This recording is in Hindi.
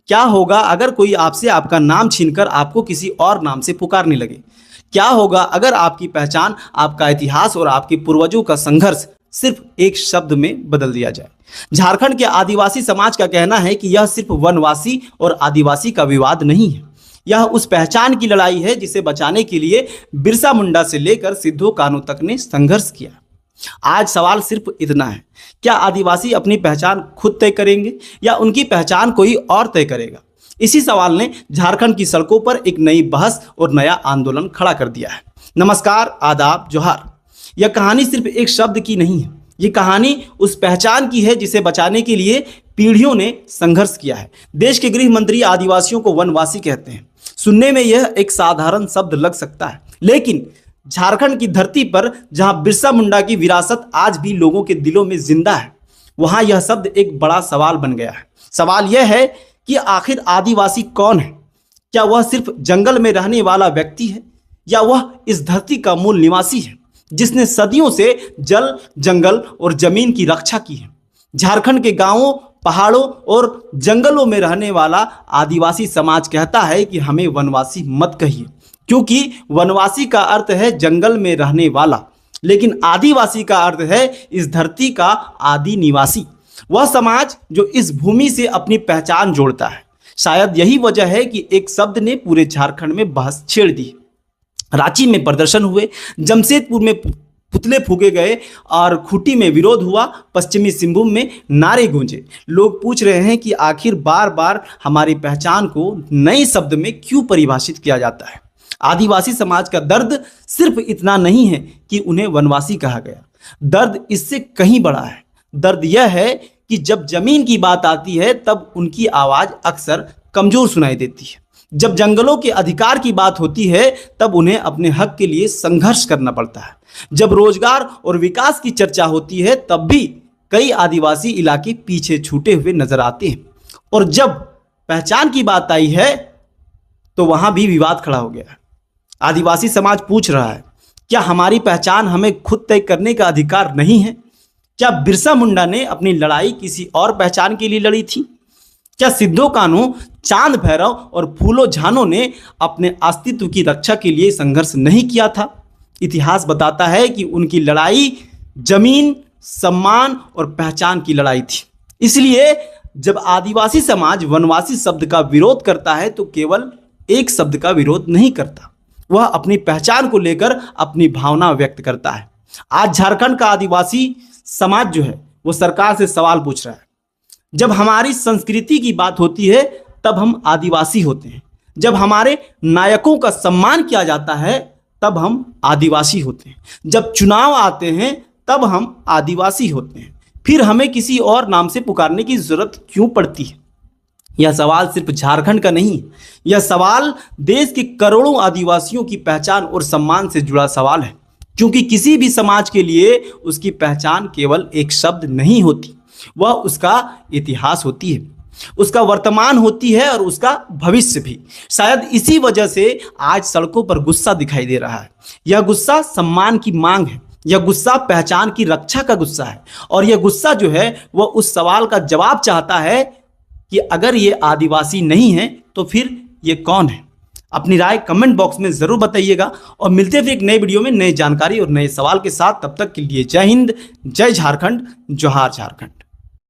क्या होगा अगर कोई आपसे आपका नाम छीनकर आपको किसी और नाम से पुकारने लगे? क्या होगा अगर आपकी पहचान, आपका इतिहास और आपके पूर्वजों का संघर्ष सिर्फ एक शब्द में बदल दिया जाए? झारखंड के आदिवासी समाज का कहना है कि यह सिर्फ वनवासी और आदिवासी का विवाद नहीं है, यह उस पहचान की लड़ाई है जिसे बचाने के लिए बिरसा मुंडा से लेकर सिद्धू कान्हू तक ने संघर्ष किया। आज सवाल सिर्फ इतना है, क्या आदिवासी अपनी पहचान खुद तय करेंगे या उनकी पहचान कोई और तय करेगा? इसी सवाल ने झारखंड की सड़कों पर एक नई बहस और नया आंदोलन खड़ा कर दिया है। नमस्कार, आदाब, जोहार। यह कहानी सिर्फ एक शब्द की नहीं है, ये कहानी उस पहचान की है जिसे बचाने के लिए पीढ़ियों ने संघर्ष किया है। देश के गृह मंत्री आदिवासियों को वनवासी कहते हैं। सुनने में यह एक साधारण शब्द लग सकता है, लेकिन झारखंड की धरती पर जहां बिरसा मुंडा की विरासत आज भी लोगों के दिलों में जिंदा है, वहां यह शब्द एक बड़ा सवाल बन गया है। सवाल यह है कि आखिर आदिवासी कौन है? क्या वह सिर्फ जंगल में रहने वाला व्यक्ति है या वह इस धरती का मूल निवासी है जिसने सदियों से जल, जंगल और जमीन की रक्षा की है? झारखंड के गांवों, पहाड़ों और जंगलों में रहने वाला आदिवासी समाज कहता है कि हमें वनवासी मत कहिए, क्योंकि वनवासी का अर्थ है जंगल में रहने वाला, लेकिन आदिवासी का अर्थ है इस धरती का आदि निवासी, वह समाज जो इस भूमि से अपनी पहचान जोड़ता है। शायद यही वजह है कि एक शब्द ने पूरे झारखंड में बहस छेड़ दी। रांची में प्रदर्शन हुए, जमशेदपुर में पुतले फूके गए और खूंटी में विरोध हुआ, पश्चिमी सिंहभूम में नारे गूंजे। लोग पूछ रहे हैं कि आखिर बार बार हमारी पहचान को नए शब्द में क्यों परिभाषित किया जाता है? आदिवासी समाज का दर्द सिर्फ इतना नहीं है कि उन्हें वनवासी कहा गया, दर्द इससे कहीं बड़ा है। दर्द यह है कि जब जमीन की बात आती है तब उनकी आवाज अक्सर कमजोर सुनाई देती है। जब जंगलों के अधिकार की बात होती है तब उन्हें अपने हक के लिए संघर्ष करना पड़ता है। जब रोजगार और विकास की चर्चा होती है तब भी कई आदिवासी इलाके पीछे छूटे हुए नजर आते हैं। और जब पहचान की बात आई है तो वहां भी विवाद खड़ा हो गया। आदिवासी समाज पूछ रहा है, क्या हमारी पहचान हमें खुद तय करने का अधिकार नहीं है? क्या बिरसा मुंडा ने अपनी लड़ाई किसी और पहचान के लिए लड़ी थी? क्या सिद्धू कान्हू, चांद भैरव और फूलो झानो ने अपने अस्तित्व की रक्षा के लिए संघर्ष नहीं किया था? इतिहास बताता है कि उनकी लड़ाई जमीन, सम्मान और पहचान की लड़ाई थी। इसलिए जब आदिवासी समाज वनवासी शब्द का विरोध करता है तो केवल एक शब्द का विरोध नहीं करता, वह अपनी पहचान को लेकर अपनी भावना व्यक्त करता है। आज झारखंड का आदिवासी समाज जो है वो सरकार से सवाल पूछ रहा है। जब हमारी संस्कृति की बात होती है तब हम आदिवासी होते हैं, जब हमारे नायकों का सम्मान किया जाता है तब हम आदिवासी होते हैं, जब चुनाव आते हैं तब हम आदिवासी होते हैं, फिर हमें किसी और नाम से पुकारने की जरूरत क्यों पड़ती है? यह सवाल सिर्फ झारखंड का नहीं है, यह सवाल देश के करोड़ों आदिवासियों की पहचान और सम्मान से जुड़ा सवाल है। क्योंकि किसी भी समाज के लिए उसकी पहचान केवल एक शब्द नहीं होती, वह उसका इतिहास होती है, उसका वर्तमान होती है और उसका भविष्य भी। शायद इसी वजह से आज सड़कों पर गुस्सा दिखाई दे रहा है। यह गुस्सा सम्मान की मांग है, यह गुस्सा पहचान की रक्षा का गुस्सा है, और यह गुस्सा जो है वह उस सवाल का जवाब चाहता है कि अगर ये आदिवासी नहीं है तो फिर ये कौन है? अपनी राय कमेंट बॉक्स में जरूर बताइएगा और मिलते हैं एक नए वीडियो में नई जानकारी और नए सवाल के साथ। तब तक के लिए जय हिंद, जय झारखंड, जोहार झारखंड।